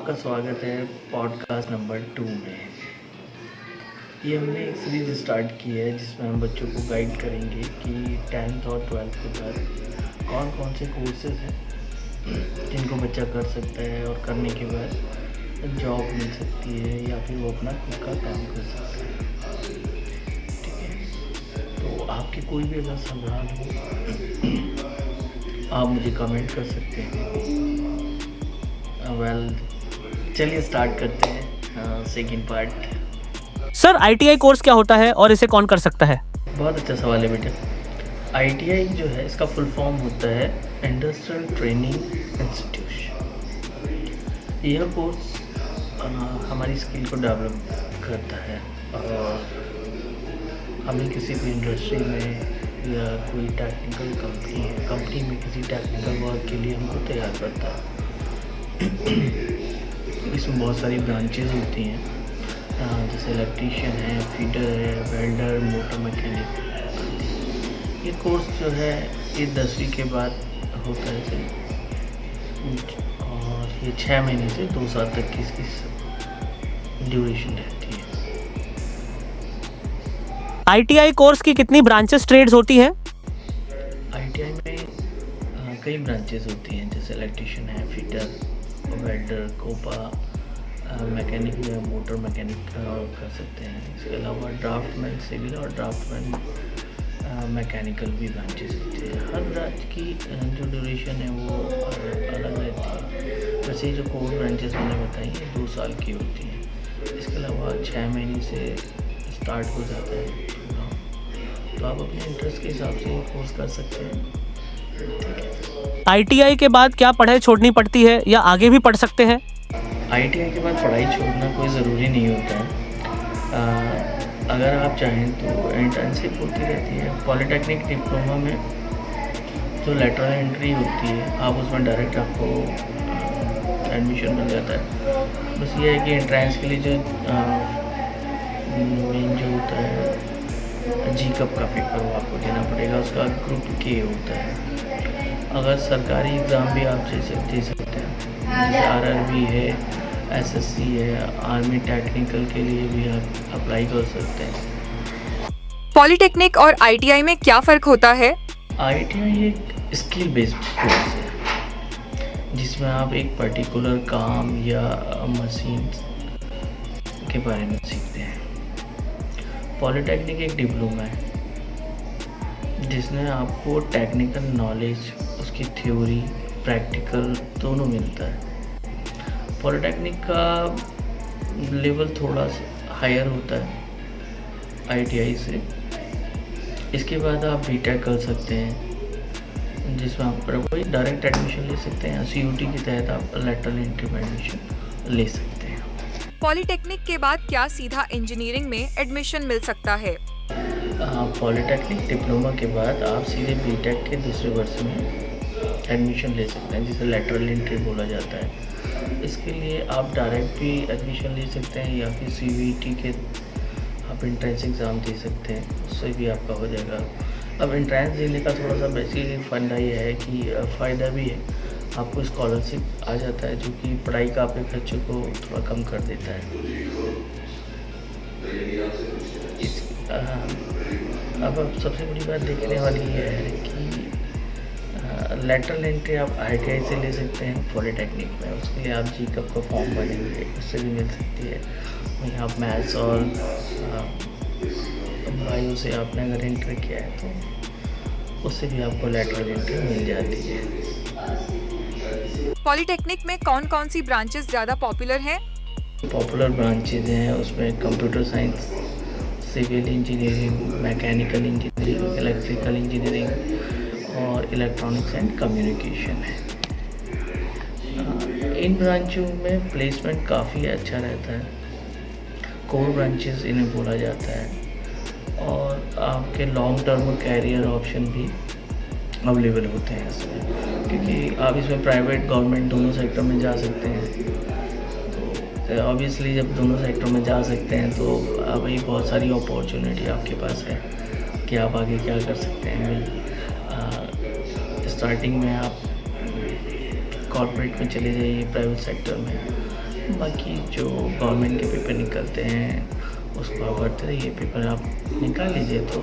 आपका स्वागत है पॉडकास्ट नंबर 2 में। ये हमने एक सीरीज़ स्टार्ट की है जिसमें हम बच्चों को गाइड करेंगे कि 10th और 12th के बाद कौन कौन से कोर्सेज हैं जिनको बच्चा कर सकता है और करने के बाद जॉब मिल सकती है या फिर वो अपना खुद का काम कर सकता है। ठीक है, तो आपके कोई भी अगर सवाल हो आप मुझे कमेंट कर सकते हैं। चलिए स्टार्ट करते हैं second part. Sir ITI course क्या होता है और इसे कौन कर सकता है? बहुत अच्छा सवाल है बेटा। ITI जो है इसका फुल फॉर्म होता है इंडस्ट्रियल ट्रेनिंग इंस्टीट्यूशन। यह कोर्स हमारी स्किल को डेवलप करता है और हमें किसी भी इंडस्ट्री में या कोई टेक्निकल कंपनी में किसी टेक्निकल वर्क के लिए हमको तैयार करता है। इसमें बहुत सारी ब्रांचेज होती हैं, जैसे इलेक्ट्रीशियन है, फीडर है, वेल्डर, मोटर मैकेनिक। ये कोर्स जो है ये 10वीं के बाद होता है सर, और ये 6 महीने से 2 साल तक की इसकी ड्यूरेशन रहती है। ITI कोर्स की कितनी ब्रांचेस ट्रेड्स होती हैं? ITI में कई ब्रांचेस होती हैं, जैसे इलेक्ट्रीशियन है, फीडर, वेल्डर, कोपा, मैकेनिक में मोटर मैकेनिक कर सकते हैं। इसके अलावा ड्राफ्टमैन सिविल और ड्राफ्टमैन मैकेनिकल भी ब्रांचेस होती है। हर ब्रांच की जो ड्यूरेशन है वो अलग रहती है। वैसे ही जो कोर ब्रांचेस मैंने बताई है 2 साल की होती हैं। इसके अलावा 6 महीने से स्टार्ट हो जाता है तो आप अपने इंटरेस्ट के हिसाब से ये कोर्स कर सकते हैं। ठीक है। ITI के बाद क्या पढ़ाई छोड़नी पड़ती है या आगे भी पढ़ सकते हैं? ITI के बाद पढ़ाई छोड़ना कोई ज़रूरी नहीं होता है। अगर आप चाहें तो इंटर्नशिप होती रहती है। पॉलीटेक्निक डिप्लोमा में जो लेटरल एंट्री होती है आप उसमें डायरेक्ट आपको एडमिशन मिल जाता है। बस ये है कि एंट्रेंस के लिए जो मेन जो होता है GCAP का पेपर वो आपको देना पड़ेगा। उसका ग्रुप K होता है। अगर सरकारी एग्ज़ाम भी आप दे सकते हैं, जैसे RRB है, SSC है, आर्मी टेक्निकल के लिए भी आप अप्लाई कर सकते हैं। पॉलीटेक्निक और ITI में क्या फ़र्क होता है? ITI एक स्किल बेस्ड कोर्स है जिसमें आप एक पर्टिकुलर काम या मशीन के बारे में सीखते हैं। पॉलीटेक्निक एक डिप्लोमा है जिसमें आपको टेक्निकल नॉलेज, उसकी थ्योरी, प्रैक्टिकल दोनों मिलता है। पॉलीटेक्निक का लेवल थोड़ा सा हायर होता है ITI से। इसके बाद आप BTech कर सकते हैं जिसमें आप कोई डायरेक्ट एडमिशन ले सकते हैं या CUT के तहत आप लेटरल एंट्री में एडमिशन ले सकते हैं। पॉलीटेक्निक के बाद क्या सीधा इंजीनियरिंग में एडमिशन मिल सकता है? पॉलीटेक्निक डिप्लोमा के बाद आप सीधे BTech के दूसरे वर्ष में एडमिशन ले सकते हैं, जिसे लेटरल एंट्री बोला जाता है। इसके लिए आप डायरेक्ट भी एडमिशन ले सकते हैं या फिर CVT के आप एंट्रेंस एग्ज़ाम दे सकते हैं, उससे भी आपका हो जाएगा। अब एंट्रेंस देने का थोड़ा सा बेसिक फंडा ये है कि फ़ायदा भी है, आपको स्कॉलरशिप आ जाता है जो कि पढ़ाई का आपके खर्चे को थोड़ा कम कर देता है। अब सबसे बड़ी बात देखने वाली ये है कि लेटरल एंट्री आप ITI से ले सकते हैं पॉलीटेक्निक में। उसके लिए आप GCAP का फॉर्म भरेंगे, उससे भी मिल सकती है। वहीं आप मैथ्स और बायो से आपने अगर एंट्री किया है तो उससे भी आपको लेटरल एंट्री मिल जाती है। पॉलीटेक्निक में कौन कौन सी ब्रांचेस ज़्यादा पॉपुलर हैं? पॉपुलर ब्रांचेज हैं उसमें computer science, civil engineering, mechanical engineering, electrical engineering और इलेक्ट्रॉनिक्स एंड कम्युनिकेशन है। इन ब्रांचों में प्लेसमेंट काफ़ी अच्छा रहता है। कोर ब्रांचेस इन्हें बोला जाता है और आपके लॉन्ग टर्म कैरियर ऑप्शन भी अवेलेबल होते हैं इसमें, क्योंकि आप इसमें प्राइवेट गवर्नमेंट दोनों सेक्टर में जा सकते हैं। तो ऑब्वियसली जब दोनों सेक्टर में जा सकते हैं तो अभी बहुत सारी अपॉर्चुनिटी आपके पास है कि आप आगे क्या कर सकते हैं। स्टार्टिंग में आप कॉर्पोरेट में चले जाइए, प्राइवेट सेक्टर में, बाकी जो गवर्नमेंट के पेपर निकलते हैं उसको आप भरते रहिए, पेपर आप निकाल लीजिए तो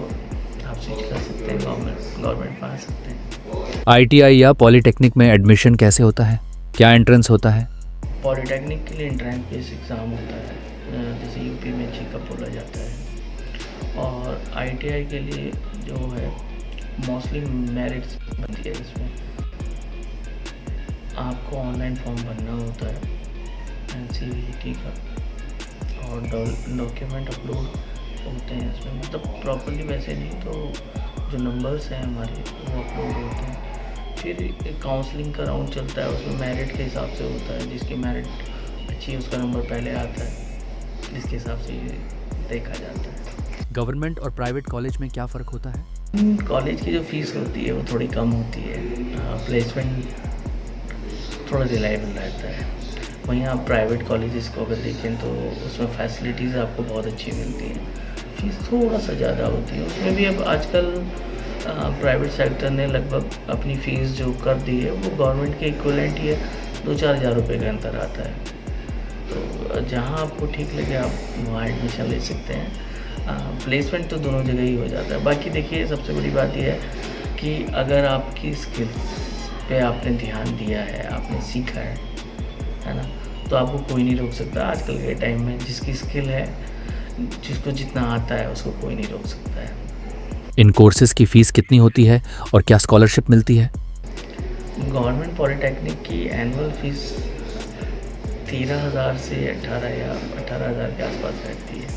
आप स्विच कर सकते हैं, गवर्नमेंट में आ सकते हैं। आईटीआई या पॉलीटेक्निक में एडमिशन कैसे होता है, क्या एंट्रेंस होता है? पॉलीटेक्निक के लिए एंट्रेंस बेस एग्ज़ाम होता है, जैसे यूपी में जीका बोला जाता है, और आईटीआई के लिए जो है मोस्टली मेरिट्स बनती है। इसमें आपको ऑनलाइन फॉर्म भरना होता है एनसीवीटी का, और डॉक्यूमेंट अपलोड होते हैं इसमें, मतलब प्रॉपर्ली वैसे नहीं तो जो नंबर्स हैं हमारे वो अपलोड होते हैं। फिर काउंसलिंग का राउंड चलता है, उसमें मेरिट के हिसाब से होता है, जिसकी मेरिट अच्छी है उसका नंबर पहले आता है, इसके हिसाब से ये देखा जाता है। गवर्नमेंट और प्राइवेट कॉलेज में क्या फ़र्क होता है? कॉलेज की जो फीस होती है वो थोड़ी कम होती है, प्लेसमेंट थोड़ा रिलायबल रहता है। वहीं आप प्राइवेट कॉलेजेस को अगर देखें तो उसमें फैसिलिटीज़ आपको बहुत अच्छी मिलती हैं, फीस थोड़ा सा ज़्यादा होती है उसमें भी। अब आजकल प्राइवेट सेक्टर ने लगभग अपनी फ़ीस जो कर दी है वो गवर्नमेंट के इक्वलेंट ही है, 2-4 हज़ार रुपये का अंतर आता है। तो जहाँ आपको ठीक लगे आप वहाँ एडमिशन ले सकते हैं। प्लेसमेंट तो दोनों जगह ही हो जाता है। बाकी देखिए सबसे बड़ी बात यह है कि अगर आपकी स्किल्स पे आपने ध्यान दिया है, आपने सीखा है ना, तो आपको कोई नहीं रोक सकता। आजकल के टाइम में जिसकी स्किल है, जिसको जितना आता है उसको कोई नहीं रोक सकता है। इन कोर्सेज़ की फ़ीस कितनी होती है और क्या स्कॉलरशिप मिलती है? गवर्नमेंट पॉलीटेक्निक की एनुअल फीस 13,000 से 18 या 18,000 के आसपास रहती है,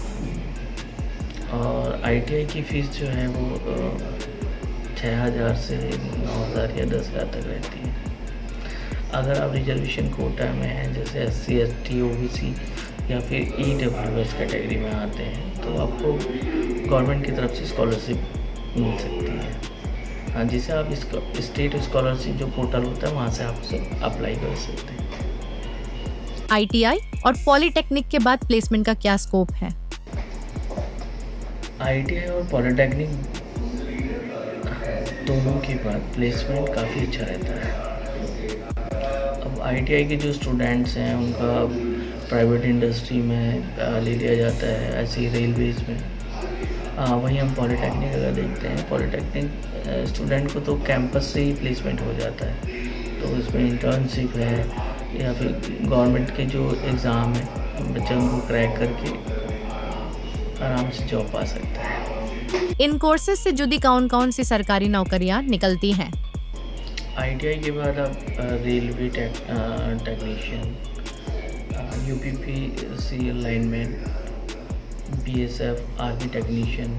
और आईटीआई की फ़ीस जो है वो 6,000 से 9,000 या 10,000 तक रहती है। अगर आप रिजर्वेशन कोटा में हैं, जैसे SC ST OBC या फिर EWS कैटेगरी में आते हैं, तो आपको गवर्नमेंट की तरफ से स्कॉलरशिप मिल सकती है। हाँ, जिसे आप स्टेट स्कॉलरशिप जो पोर्टल होता है वहाँ से आप उसे अप्लाई कर सकते हैं। आईटीआई और पॉलीटेक्निक के बाद प्लेसमेंट का क्या स्कोप है? आईटीआई और पॉलीटेक्निक दोनों के बाद प्लेसमेंट काफ़ी अच्छा रहता है। अब आईटीआई के जो स्टूडेंट्स हैं उनका प्राइवेट इंडस्ट्री में ले लिया जाता है, ऐसे ही रेलवेज़ में। वहीं हम पॉलीटेक्निक अगर देखते हैं, पॉलीटेक्निक स्टूडेंट को तो कैंपस से ही प्लेसमेंट हो जाता है, तो उसमें इंटर्नशिप है या फिर गवर्नमेंट के जो एग्ज़ाम है बच्चा उनको क्रैक करके आराम से जॉब पा सकता है। इन कोर्सेज से जुड़ी कौन-कौन सी सरकारी नौकरियां निकलती हैं? आईटीआई के बाद आप railway technician, UPPC lineman, BSF army technician,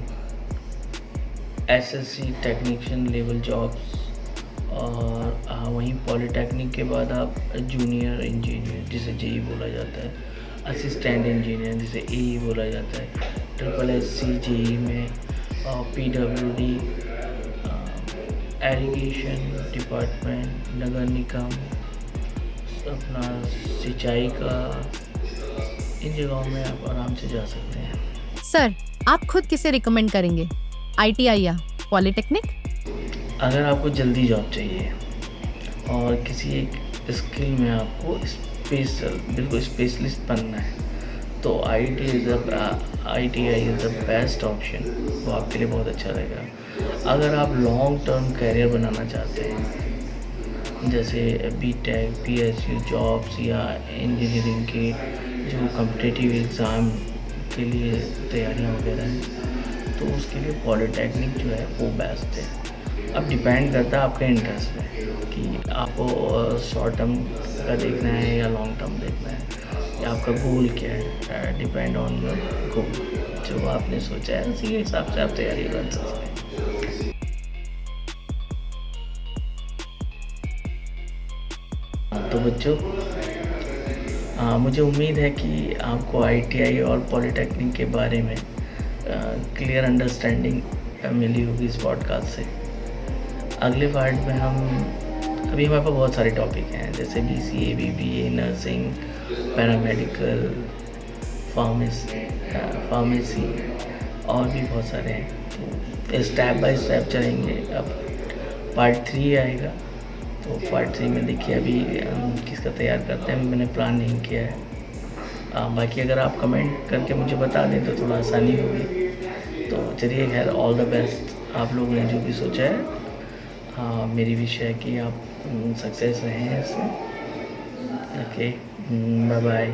SSC technician level jobs, और वहीं पॉलीटेक्निक के बाद आप जूनियर इंजीनियर जिसे जेई बोला जाता है, असिस्टेंट इंजीनियर जिसे एई बोला जाता है, SSC जेई में PWD, एरीगेशन डिपार्टमेंट, नगर निगम, अपना सिंचाई का, इन जगहों में आप आराम से जा सकते हैं। सर, आप खुद किसे रिकमेंड करेंगे, आईटीआई या पॉलीटेक्निक? अगर आपको जल्दी जॉब चाहिए और किसी एक स्किल में आपको बिल्कुल स्पेशलिस्ट बनना है, तो ITI is the best option, वो आपके लिए बहुत अच्छा रहेगा। अगर आप लॉन्ग टर्म करियर बनाना चाहते हैं, जैसे बीटेक, PSU जॉब्स या इंजीनियरिंग के जो कॉम्पिटिटिव एग्ज़ाम के लिए तैयारियां वगैरह हैं, तो उसके लिए पॉलीटेक्निक जो है वो बेस्ट है। अब डिपेंड करता है आपके इंटरेस्ट में कि आपको शॉर्ट टर्म का देखना है या लॉन्ग टर्म देखना है, या आपका गोल क्या है। डिपेंड ऑन योर गोल, जो आपने सोचा है उसी के हिसाब से आप तैयारी कर सकते हैं। तो बच्चों, मुझे उम्मीद है कि आपको आईटीआई और पॉलीटेक्निक के बारे में क्लियर अंडरस्टैंडिंग मिली होगी इस पॉडकास्ट से। अगले पार्ट में अभी हमारे पास बहुत सारे टॉपिक हैं, जैसे BCA, BBA, nursing, paramedical, pharmacy और भी बहुत सारे हैं। तो स्टेप बाय स्टेप चलेंगे। अब पार्ट 3 आएगा, तो पार्ट 3 में देखिए अभी हम किसका तैयार करते हैं, मैंने प्लान नहीं किया है। बाकी अगर आप कमेंट करके मुझे बता दें तो थोड़ा आसानी होगी। तो चलिए खैर, ऑल द बेस्ट। आप लोगों ने जो भी सोचा है, मेरी विश है कि आप सक्सेस रहें इसमें। Okay, bye bye.